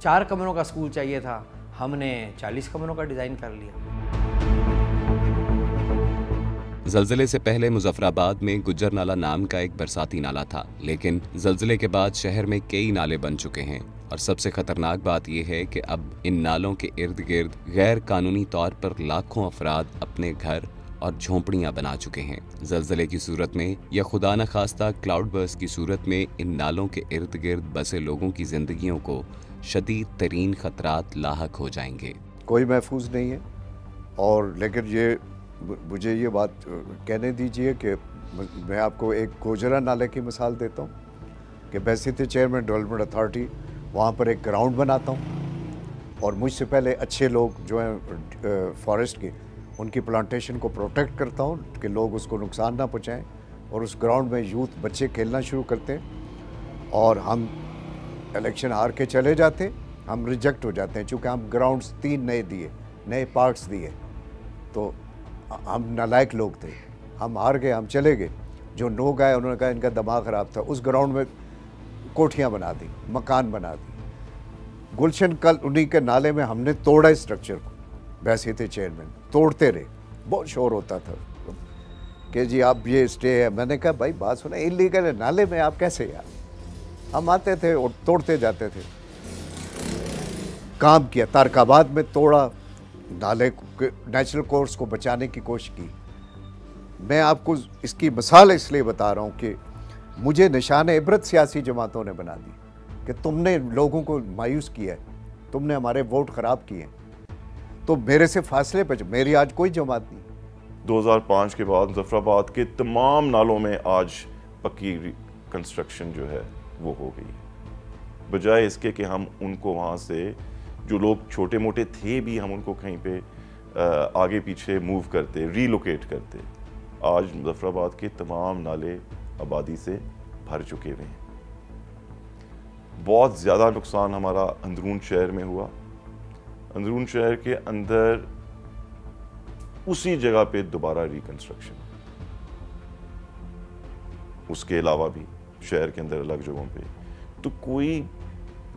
K: 4 कमरों का स्कूल चाहिए था, हमने 40 कमरों का डिज़ाइन कर लिया।
B: ज़लज़ले से पहले मुज़फ़्फ़राबाद में गुज्जर नाला नाम का एक बरसाती नाला था, लेकिन ज़लज़ले के बाद शहर में कई नाले बन चुके हैं और सबसे खतरनाक बात यह है कि अब इन नालों के इर्द गिर्द गैर कानूनी तौर पर लाखों अफराद अपने घर और झोंपड़ियां बना चुके हैं। ज़लज़ले की सूरत में या खुदा न खास्ता क्लाउड बर्स्ट की सूरत में इन नालों के इर्द गिर्द बसे लोगों की जिंदगियों को शदीद तरीन खतरात लाहक हो जाएंगे।
G: कोई महफूज नहीं है, और लेकिन ये मुझे ये बात कहने दीजिए कि मैं आपको एक गोजरा नाले की मिसाल देता हूँ कि बैसीत चेयरमैन डेवलपमेंट अथॉरिटी, वहाँ पर एक ग्राउंड बनाता हूँ और मुझसे पहले अच्छे लोग जो हैं फॉरेस्ट के, उनकी प्लांटेशन को प्रोटेक्ट करता हूँ कि लोग उसको नुकसान ना पहुँचाएँ, और उस ग्राउंड में यूथ बच्चे खेलना शुरू करते हैं और हम इलेक्शन हार के चले जाते, हम रिजेक्ट हो जाते हैं। चूँकि हम ग्राउंड्स 3 नए पार्क्स दिए, तो हम नालायक लोग थे, हम हार गए, हम चले गए। जो लोग आए उन्होंने कहा इनका दिमाग ख़राब था, उस ग्राउंड में कोठियाँ बना दी, मकान बना दी। गुलशन कल उन्हीं के नाले में हमने तोड़ा इस स्ट्रक्चर को, वैसे थे चेयरमैन, तोड़ते रहे, बहुत शोर होता था कि जी आप ये स्टे है। मैंने कहा भाई बात सुना, इलीगल है नाले में, आप कैसे यार। हम आते थे और तोड़ते जाते थे। काम किया, तारकाबाद में तोड़ा, नाले नेचुरल कोर्स को बचाने की कोशिश की। मैं आपको इसकी मिसाल इसलिए बता रहा हूँ कि मुझे निशान इबरत सियासी जमातों ने बना दी कि तुमने लोगों को मायूस किया है, तुमने हमारे वोट ख़राब किए, तो मेरे से फासले पर। मेरी आज कोई जमात नहीं।
F: 2005 के बाद मुज़फ़्फ़राबाद के तमाम नालों में आज पक्की कंस्ट्रक्शन जो है वो हो गई है, बजाय इसके कि हम उनको वहाँ से, जो लोग छोटे मोटे थे भी, हम उनको कहीं पे आगे पीछे मूव करते, रीलोकेट करते। आज मुज़फ़्फ़राबाद के तमाम नाले आबादी से भर चुके हुए हैं। बहुत ज़्यादा नुकसान हमारा अंदरून शहर में हुआ। अंदरून शहर के अंदर उसी जगह पे दोबारा रिकंस्ट्रक्शन, उसके अलावा भी शहर के अंदर अलग जगहों पे, तो कोई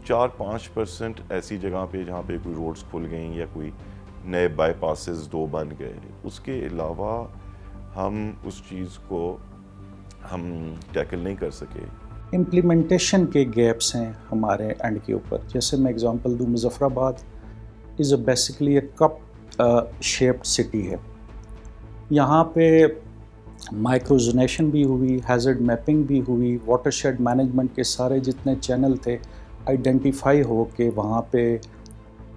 F: 4-5% ऐसी जगह पे जहाँ पे कोई रोड्स खुल गई या कोई नए बाईपासेस 2 बन गए, उसके अलावा हम उस चीज़ को हम टैकल नहीं कर सके।
J: इम्प्लीमेंटेशन के गैप्स हैं हमारे एंड के ऊपर। जैसे मैं एग्जांपल दूँ, Muzaffarabad is basically A cup shaped city है। यहाँ पे माइक्रोजोनेशन भी हुई, हैज़र्ड मैपिंग भी हुई, वाटरशेड मैनेजमेंट के सारे जितने चैनल थे आइडेंटिफाई हो के वहाँ पे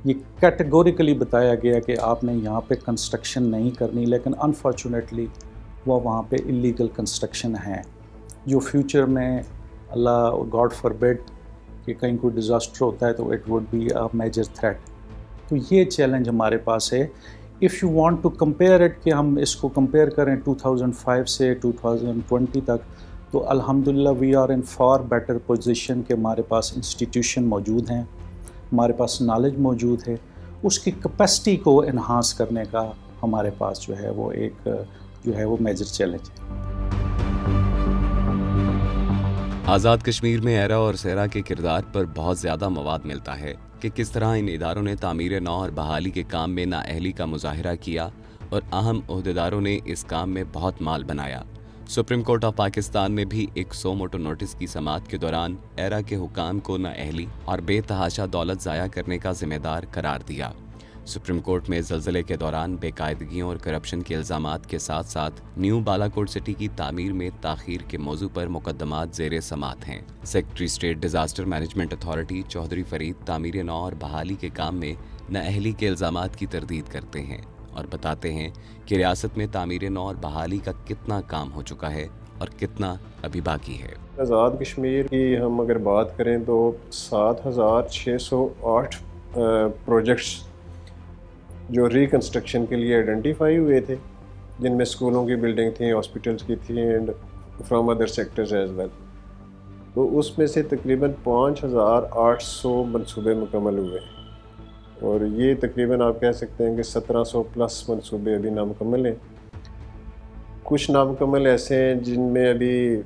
J: ये कैटेगोरिकली बताया गया कि आपने यहाँ पे कंस्ट्रक्शन नहीं करनी, लेकिन अनफॉर्चुनेटली वहाँ पे इलीगल कंस्ट्रक्शन है, जो फ्यूचर में अल्लाह गॉड फॉरबिड कि कहीं कोई डिज़ास्टर होता है तो it would be a major threat. तो ये चैलेंज हमारे पास है। If you want to compare it, कि हम इसको कंपेयर करें 2005 से 2020 तक, तो अल्हम्दुलिल्लाह we are in far better position कि हमारे पास इंस्टीट्यूशन मौजूद हैं, हमारे पास नॉलेज मौजूद है, उसकी कैपेसिटी को इन्हांस करने का हमारे पास जो है वो एक जो है वो मेजर चैलेंज है।
B: आज़ाद कश्मीर में एरा और सेरा के किरदार पर बहुत ज़्यादा मवाद मिलता है कि किस तरह इन इदारों ने तामीर नौ और बहाली के काम में नाअहली का मुजाहिरा किया और अहम ओहदेदारों ने इस काम में बहुत माल बनाया। सुप्रीम कोर्ट ऑफ पाकिस्तान ने भी एक सो मोटो नोटिस की समाअत के दौरान एरा के हुकाम को नाअहली और बेतहाशा दौलत ज़ाया करने का जिम्मेदार करार दिया। सुप्रीम कोर्ट में ज़लज़ले के दौरान बेकायदगियों और करप्शन के इल्ज़ामात के साथ साथ न्यू बालाकोट सिटी की तामीर में ताख़ीर के मौजू पर मुकदमात ज़ेरे समाअत हैं। Secretary state disaster management authority Chaudhry Farid तामीर नौ और बहाली के काम में नाअहली के इल्ज़ामात की तरदीद करते हैं और बताते हैं कि रियासत में तामीर नौ और बहाली का कितना काम हो चुका है और कितना अभी बाकी है।
A: आज़ाद कश्मीर की हम अगर बात करें तो 7,608 प्रोजेक्ट्स जो रिकन्स्ट्रक्शन के लिए आइडेंटिफाई हुए थे, जिनमें स्कूलों की बिल्डिंग थी, हॉस्पिटल्स की थी and from other sectors as well. तो उसमें से तकरीबन 5,800 मनसूबे मुकम्मल हुए और ये तकरीबन आप कह सकते हैं कि 1700 प्लस मनसूबे अभी नामुकम्मल हैं। कुछ नामुकम्मल ऐसे हैं जिनमें अभी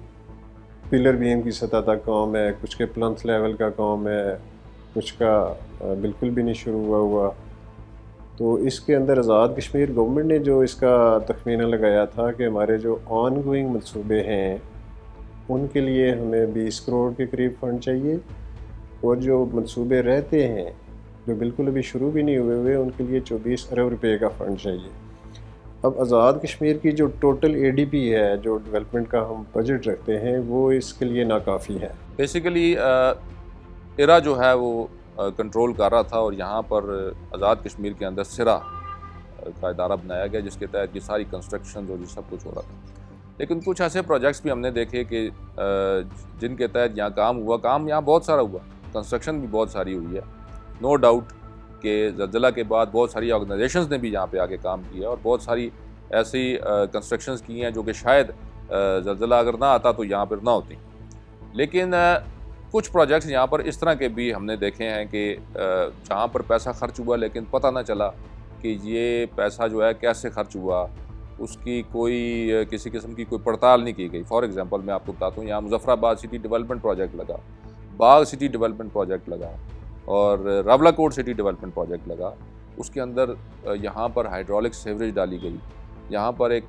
A: पिलर बीम की सतह तक काम है, कुछ के प्लंथ लेवल का काम है, कुछ का बिल्कुल भी नहीं शुरू हुआ। तो इसके अंदर आज़ाद कश्मीर गवर्नमेंट ने जो इसका तखमीना लगाया था कि हमारे जो ऑन गोइंग मनसूबे हैं उनके लिए हमें 20 करोड़ के करीब फ़ंड चाहिए और जो मनसूबे रहते हैं जो बिल्कुल अभी शुरू भी नहीं हुए उनके लिए 24 अरब रुपए का फ़ंड चाहिए। अब आज़ाद कश्मीर की जो टोटल ADP है, जो डेवलपमेंट का हम बजट रखते हैं, वो इसके लिए नाकाफ़ी है।
H: बेसिकली एरा जो है वो कंट्रोल कर रहा था और यहाँ पर आज़ाद कश्मीर के अंदर सिरा का इदारा बनाया गया जिसके तहत ये सारी कंस्ट्रक्शन और ये सब कुछ हो रहा था। लेकिन कुछ ऐसे प्रोजेक्ट्स भी हमने देखे कि जिनके तहत यहाँ काम यहाँ बहुत सारा हुआ, कंस्ट्रक्शन भी बहुत सारी हुई है। नो डाउट कि ज़लज़ला के बाद बहुत सारी ऑर्गेनाइजेशंस ने भी यहाँ पे आके काम किया और बहुत सारी ऐसी कंस्ट्रक्शंस की हैं जो कि शायद ज़लज़ला अगर ना आता तो यहाँ पर ना होती। लेकिन कुछ प्रोजेक्ट्स यहाँ पर इस तरह के भी हमने देखे हैं कि जहाँ पर पैसा खर्च हुआ लेकिन पता ना चला कि ये पैसा जो है कैसे खर्च हुआ, उसकी कोई किसी किस्म की कोई पड़ताल नहीं की गई। फॉर एग्जांपल मैं आपको बताता हूँ, यहाँ मुजफ्फराबाद सिटी डेवलपमेंट प्रोजेक्ट लगा, बाग सिटी डेवलपमेंट प्रोजेक्ट लगा और रावलाकोट सिटी डेवलपमेंट प्रोजेक्ट लगा। उसके अंदर यहाँ पर हाइड्रोलिक सीवरेज डाली गई, यहाँ पर एक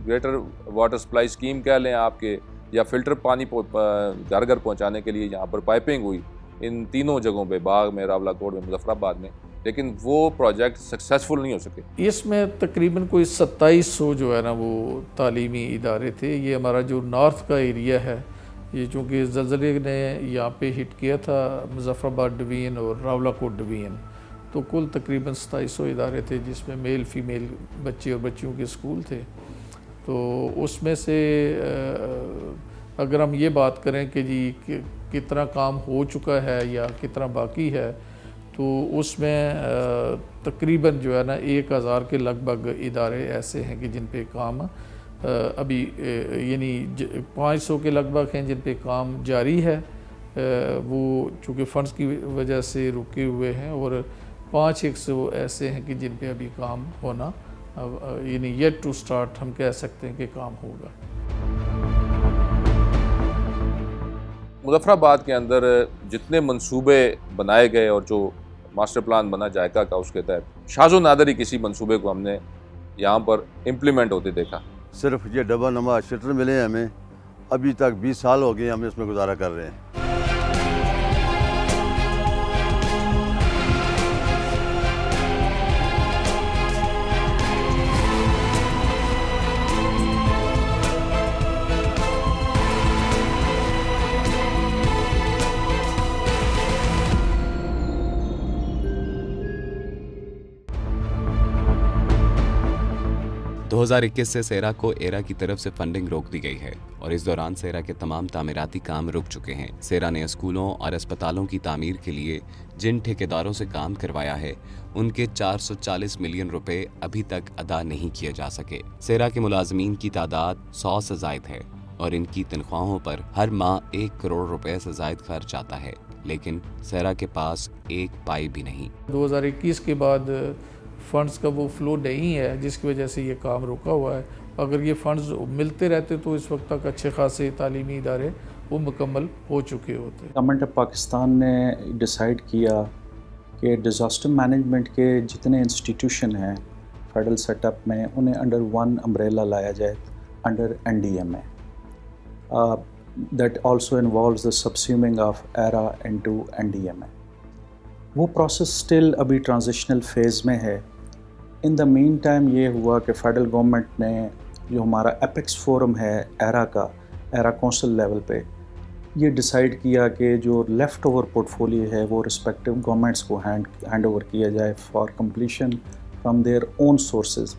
H: ग्रेटर वाटर सप्लाई स्कीम कह लें आपके, या फिल्टर पानी घर घर पहुँचाने के लिए यहाँ पर पाइपिंग हुई इन तीनों जगहों पे, बाग में, रावलाकोट में, मुजफ्फराबाद में। लेकिन वो प्रोजेक्ट सक्सेसफुल नहीं हो सके।
M: इसमें तकरीबन कोई 2700 जो है ना वो तालीमी इदारे थे। ये हमारा जो नॉर्थ का एरिया है, ये चूँकि ज़लज़ले ने यहाँ पे हिट किया था मुजफ्फराबाद डिवीज़न और रावलाकोट डिवीज़न, तो कुल तकरीबन 2700 इदारे थे जिसमें मेल फीमेल बच्चे और बच्चियों के स्कूल थे। तो उसमें से अगर हम ये बात करें कि जी कितना काम हो चुका है या कितना बाकी है, तो उसमें तकरीबन जो है ना 1000 के लगभग इदारे ऐसे हैं कि जिन पे काम अभी यानी 500 के लगभग हैं जिन पे काम जारी है। वो चूँकि फ़ंड्स की वजह से रुके हुए हैं और 500 ऐसे हैं कि जिन पे अभी काम होना यानी येट टू स्टार्ट हम कह सकते हैं कि काम होगा।
H: मुजफ्फराबाद के अंदर जितने मंसूबे बनाए गए और जो मास्टर प्लान बना जायका का, उसके तहत शाज़ो नादरी किसी मंसूबे को हमने यहाँ पर इम्प्लीमेंट होते देखा।
N: सिर्फ ये डबल नमा शटर मिले हैं हमें, अभी तक 20 साल हो गए हम इसमें गुजारा कर रहे हैं।
B: दो 2021 से सेरा को एरा की तरफ से फंडिंग रोक दी गई है और इस दौरान सेरा के तमाम तामीराती काम रुक चुके हैं। सेरा ने स्कूलों और अस्पतालों की तामीर के लिए जिन ठेकेदारों से काम करवाया है उनके 440 मिलियन रुपए अभी तक अदा नहीं किए जा सके। सेरा के मुलाजमीन की तादाद 100 से जायद है और इनकी तनख्वाहों पर हर माह 1 करोड़ रुपए से जायद खर्च आता है, लेकिन सेरा के पास एक पाई भी नहीं।
M: 2021 के बाद फंड्स का वो फ्लो नहीं है जिसकी वजह से ये काम रुका हुआ है अगर ये फंड्स मिलते रहते तो इस वक्त तक अच्छे खासे तालीमी इदारे वो मुकम्मल हो चुके होते।
J: गवर्नमेंट ऑफ पाकिस्तान ने डिसाइड किया कि डिज़ास्टर मैनेजमेंट के जितने इंस्टीट्यूशन हैं फेडरल सेटअप में, उन्हें अंडर वन अम्ब्रेला लाया जाए, under NDMA। That also involves the subsuming of ERA into NDMA। वो प्रोसेस स्टिल अभी ट्रांजिशनल फेज़ में है। इन द मीन टाइम ये हुआ कि फेडरल गवर्नमेंट ने जो हमारा एपेक्स फोरम है एरा का, एरा कौंसिल लेवल पे, ये डिसाइड किया कि जो लेफ़्ट ओवर पोर्टफोलियो है वो रिस्पेक्टिव गवर्नमेंट्स को हैंड ओवर किया जाए for completion from their own sources.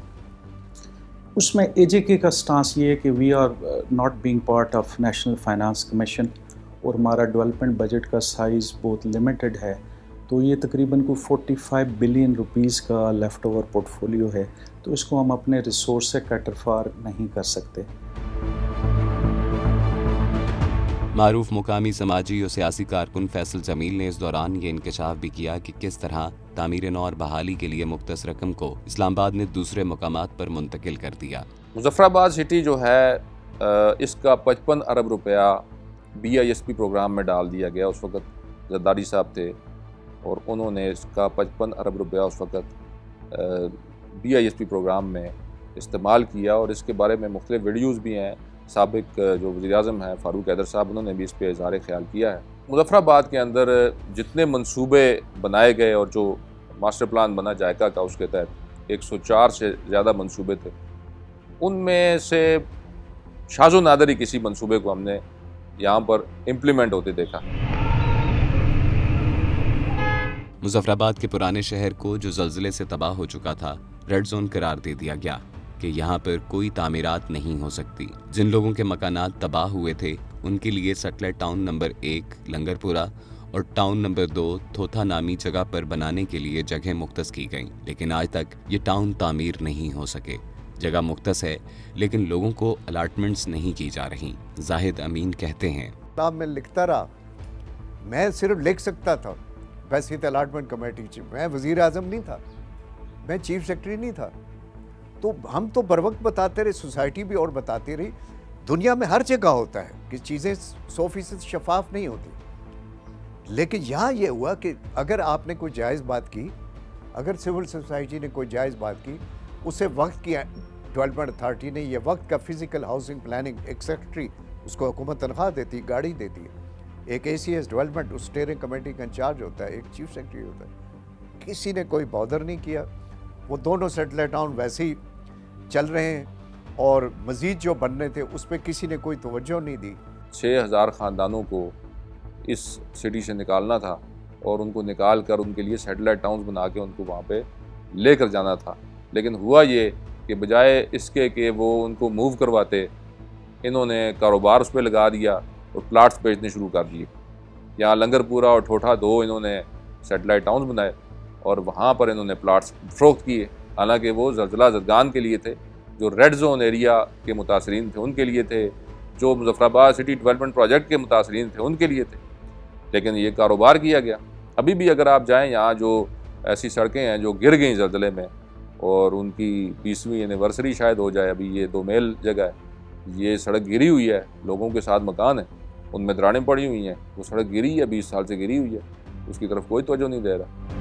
J: उसमें AJK का स्टांस ये है कि we are not being part of national finance commission और हमारा डेवलपमेंट बजट का साइज़ बहुत लिमिटेड है, तो ये तकरीबन को 45 बिलियन रुपीज़ का लेफ़्ट ओवर पोर्टफोलियो है, तो इसको हम अपने रिसोर्स से कैटर फॉर नहीं कर सकते।
B: मारूफ मुकामी समाजी और सियासी कारकुन फैसल जमील ने इस दौरान ये इंकशाफ भी किया कि किस तरह तामीर नौ और बहाली के लिए मुख्तस रकम को इस्लामाबाद ने दूसरे मकामात पर मुंतकिल कर दिया।
H: मुजफ्फराबाद सिटी जो है इसका 55 अरब रुपया BISP प्रोग्राम में डाल दिया गया। उस वक़्त जरदारी साहब थे और उन्होंने इसका 55 अरब रुपया उस वक़्त BISP प्रोग्राम में इस्तेमाल किया और इसके बारे में मुख्तलिफ वीडियोज़ भी हैं। साबिक जो वज़ीर-ए-आज़म हैं फ़ारूक हैदर साहब, उन्होंने भी इस पर इज़हार ख्याल किया है। मुज़फ़्फ़राबाद के अंदर जितने मंसूबे बनाए गए और जो मास्टर प्लान बना जायका का, उसके तहत 104 से ज़्यादा मंसूबे थे, उनमें से शाज़ो नादर ही किसी मंसूबे को हमने यहाँ पर इम्प्लीमेंट होते देखा।
B: मुज़फ़्फ़राबाद के पुराने शहर को जो ज़लज़ले से तबाह हो चुका था, रेड जोन करार दे दिया गया कि यहाँ पर कोई तामीरात नहीं हो सकती। जिन लोगों के मकानात तबाह हुए थे उनके लिए सैटेलाइट टाउन नंबर 1 लंगरपुरा और टाउन नंबर 2 थोथा नामी जगह पर बनाने के लिए जगह मुख्तस की गई, लेकिन आज तक ये टाउन तामीर नहीं हो सके। जगह मुख्तस है लेकिन लोगों को अलाटमेंट्स नहीं की जा रही। जाहिद अमीन कहते हैं,
G: मैं लिखता रहा, मैं सिर्फ लिख सकता था, वैसे तो अलाटमेंट कमेटी, मैं वज़ीर-ए-आज़म नहीं था, मैं चीफ सेक्रेटरी नहीं था, तो हम तो बर वक्त बताते रहे, सोसाइटी भी और बताती रही। दुनिया में हर जगह होता है कि चीज़ें 100% शफाफ नहीं होती, लेकिन यहाँ ये हुआ कि अगर आपने कोई जायज़ बात की, अगर सिविल सोसाइटी ने कोई जायज़ बात की, उसे वक्त की डेवलपमेंट अथॉरिटी ने, यह वक्त का फिजिकल हाउसिंग प्लानिंग एक सेक्रेटरी, उसको हुकूमत तनख्वाह देती, गाड़ी देती है, एक ACS डेवलपमेंट उस स्टीयरिंग कमेटी का इंचार्ज होता है, एक चीफ सेक्रेटरी होता है। किसी ने कोई बॉदर नहीं किया। वो दोनों सैटेलाइट टाउन वैसे ही चल रहे हैं और मज़ीद जो बनने थे उस पर किसी ने कोई तवज्जो नहीं दी।
H: 6000 ख़ानदानों को इस सिटी से निकालना था और उनको निकाल कर उनके लिए सैटेलाइट टाउन्स बना के उनको वहाँ पे लेकर जाना था, लेकिन हुआ ये कि बजाय इसके कि वो उनको मूव करवाते, इन्होंने कारोबार उस पर लगा दिया और प्लाट्स बेचने शुरू कर दिए। यहाँ लंगरपुरा और ठोठा 2 इन्होंने सैटेलाइट टाउन्स बनाए और वहाँ पर इन्होंने प्लाट्स फ़रोख्त किए, हालांकि वो ज़लज़ला ज़दगान के लिए थे, जो रेड जोन एरिया के मुतासरीन थे उनके लिए थे, जो मुज़फ़्फ़राबाद सिटी डेवलपमेंट प्रोजेक्ट के मुतासरीन थे उनके लिए थे, लेकिन ये कारोबार किया गया। अभी भी अगर आप जाएँ, यहाँ जो ऐसी सड़कें हैं जो गिर गई ज़लज़ले में और उनकी 20वीं एनिवर्सरी शायद हो जाए, अभी ये 2 मेल जगह है, ये सड़क गिरी हुई है, लोगों के साथ मकान है, उनमें दरारें पड़ी हुई हैं, वो सड़क गिरी है, 20 साल से गिरी हुई है, उसकी तरफ कोई तवज्जो नहीं दे रहा।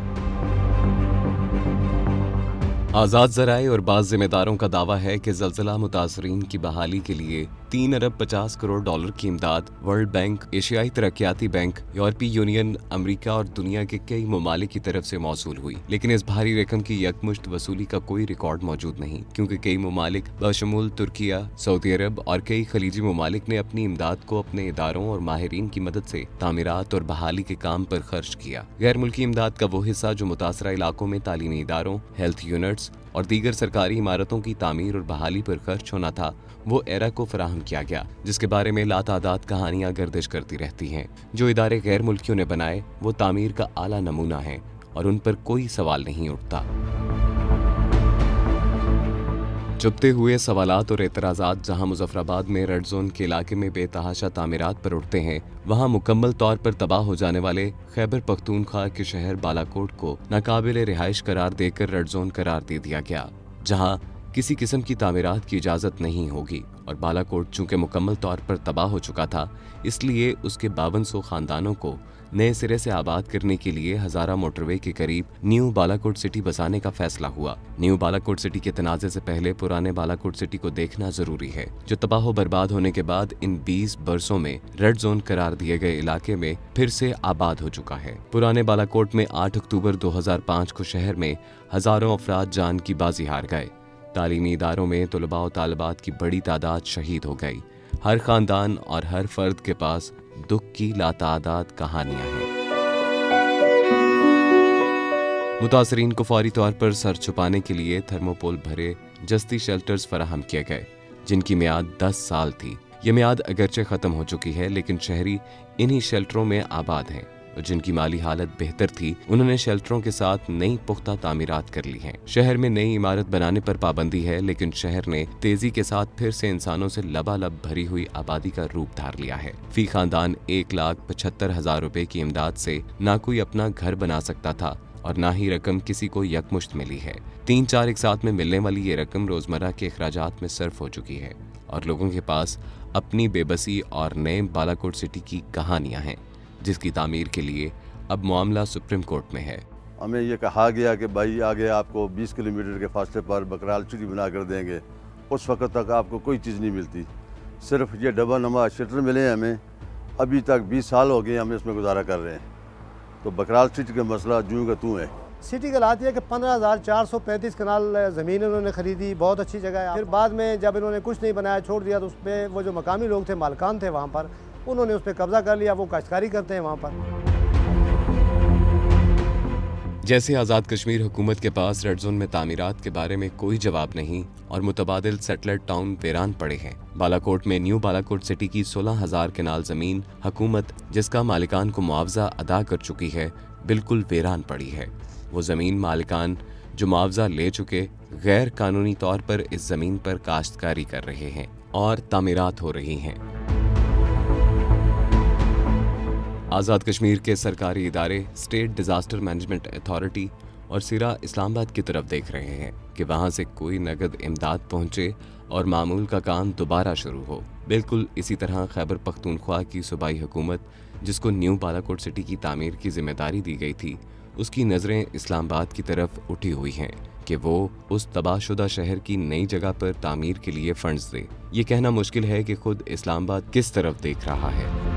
B: आज़ाद ज़राए और बाज़ ज़िम्मेदारों का दावा है कि ज़लज़ला मुतासरीन की बहाली के लिए 3 अरब 50 करोड़ डॉलर की इमदाद वर्ल्ड बैंक, एशियाई तरक्याती बैंक, यूरोपीय यूनियन, अमेरिका और दुनिया के कई ममालिक की तरफ से मौसूल हुई, लेकिन इस भारी रकम की यकमुश्त वसूली का कोई रिकॉर्ड मौजूद नहीं, क्योंकि कई ममालिक बशमूल तुर्किया, सऊदी अरब और कई खलीजी ममालिक ने अपनी इमदाद को अपने इदारों और माहिरीन की मदद से तामीरात और बहाली के काम पर खर्च किया। गैर मुल्की इमदाद का वो हिस्सा जो मुतासरा इलाकों में तालीमी इदारों, हेल्थ यूनिट्स और दीगर सरकारी इमारतों की तामीर और बहाली पर खर्च होना था, वो एरा को फराहम किया गया, जिसके बारे में लातादाद कहानियां गर्दिश करती रहती हैं। जो इदारे गैर मुल्कियों ने बनाए वो तामीर का आला नमूना है और उन पर कोई सवाल नहीं उठता। चुपते हुए सवालात और एतराज़ात जहां मुज़फ़्फ़राबाद में रेड जोन के इलाके में बेतहाशा तामीरात पर उठते हैं, वहां मुकम्मल तौर पर तबाह हो जाने वाले खैबर पख्तूनख्वा के शहर बालाकोट को नाकाबिल रिहाइश करार देकर रेड जोन करार दे दिया गया, जहां किसी किस्म की तामीरात की इजाज़त नहीं होगी और बालाकोट चूंकि मुकम्मल तौर पर तबाह हो चुका था, इसलिए उसके 5200 खानदानों को नए सिरे से आबाद करने के लिए हज़ारा मोटरवे के करीब न्यू बालाकोट सिटी बसाने का फैसला हुआ। न्यू बालाकोट सिटी के तनाज़े से पहले पुराने बालाकोट सिटी को देखना जरूरी है, जो तबाह व बर्बाद होने के बाद इन 20 बरसों में रेड जोन करार दिए गए इलाके में फिर से आबाद हो चुका है। पुराने बालाकोट में 8 अक्टूबर 2005 को शहर में हजारों अफराद जान की बाजी हार गए। तालीमी इदारों में तलबा और तालिबात की बड़ी तादाद शहीद हो गई। हर खानदान और हर फर्द के पास दुख की लातादाद कहानियां हैं। मुतासरीन को फौरी तौर पर सर छुपाने के लिए थर्मोपोल भरे जस्ती शेल्टर्स फराहम किए गए, जिनकी मियाद 10 साल थी। ये मियाद अगरचे खत्म हो चुकी है, लेकिन शहरी इन्हीं शेल्टरों में आबाद हैं। जिनकी माली हालत बेहतर थी, उन्होंने शेल्टरों के साथ नई पुख्ता तामीरात कर ली हैं। शहर में नई इमारत बनाने पर पाबंदी है, लेकिन शहर ने तेजी के साथ फिर से इंसानों से लबालब भरी हुई आबादी का रूप धार लिया है। फी खानदान 1,75,000 रुपए की इमदाद से ना कोई अपना घर बना सकता था और ना ही रकम किसी को यकमुश्त मिली है। 3-4 एक साथ में मिलने वाली ये रकम रोजमर्रा के अखराजात में सर्फ हो चुकी है और लोगों के पास अपनी बेबसी और नए बालाकोट सिटी की कहानियां हैं, जिसकी तामीर के लिए अब मामला सुप्रीम कोर्ट में है।
N: हमें ये कहा गया कि भाई आगे आपको 20 किलोमीटर के फासले पर बकराल सिटी बना कर देंगे। उस वक्त तक आपको कोई चीज़ नहीं मिलती, सिर्फ ये डबल नमा शेल्टर मिले हैं हमें। अभी तक 20 साल हो गए हम इसमें गुजारा कर रहे हैं। तो बकराल सिटी का मसला जूँ का तू है।
D: सिटी का हालात ये कि 15,435 कनाल ज़मीन इन्होंने ख़रीदी, बहुत अच्छी जगह है। फिर बाद में जब इन्होंने कुछ नहीं बनाया, छोड़ दिया, तो उस पर वो जो मकामी लोग थे, मालकान थे वहाँ पर, उन्होंने उस पर कब्जा कर लिया। वो काश्तकारी करते हैं वहाँ पर।
B: जैसे आज़ाद कश्मीर हुकूमत के पास रेड जोन में तामीरात के बारे में कोई जवाब नहीं और मुतबादिल सेटलर टाउन वीरान पड़े हैं, बालाकोट में न्यू बालाकोट सिटी की 16,000 कनाल ज़मीन हुकूमत, जिसका मालिकान को मुआवजा अदा कर चुकी है, बिल्कुल वीरान पड़ी है। वो ज़मीन मालिकान जो मुआवजा ले चुके गैर कानूनी तौर पर इस ज़मीन पर काश्तकारी कर रहे हैं और तामीरात हो रही हैं। आज़ाद कश्मीर के सरकारी इदारे स्टेट डिज़ास्टर मैनेजमेंट अथॉरिटी और सिरा इस्लामाबाद की तरफ देख रहे हैं कि वहाँ से कोई नगद इमदाद पहुँचे और मामूल का काम दोबारा शुरू हो। बिल्कुल इसी तरह खैबर पख्तूनख्वा की सूबाई हुकूमत, जिसको न्यू बालाकोट सिटी की तामीर की जिम्मेदारी दी गई थी, उसकी नज़रें इस्लामाबाद की तरफ उठी हुई हैं कि वो उस तबाहशुदा शहर की नई जगह पर तामीर के लिए फंड्स दे। ये कहना मुश्किल है कि खुद इस्लामाबाद किस तरफ देख रहा है।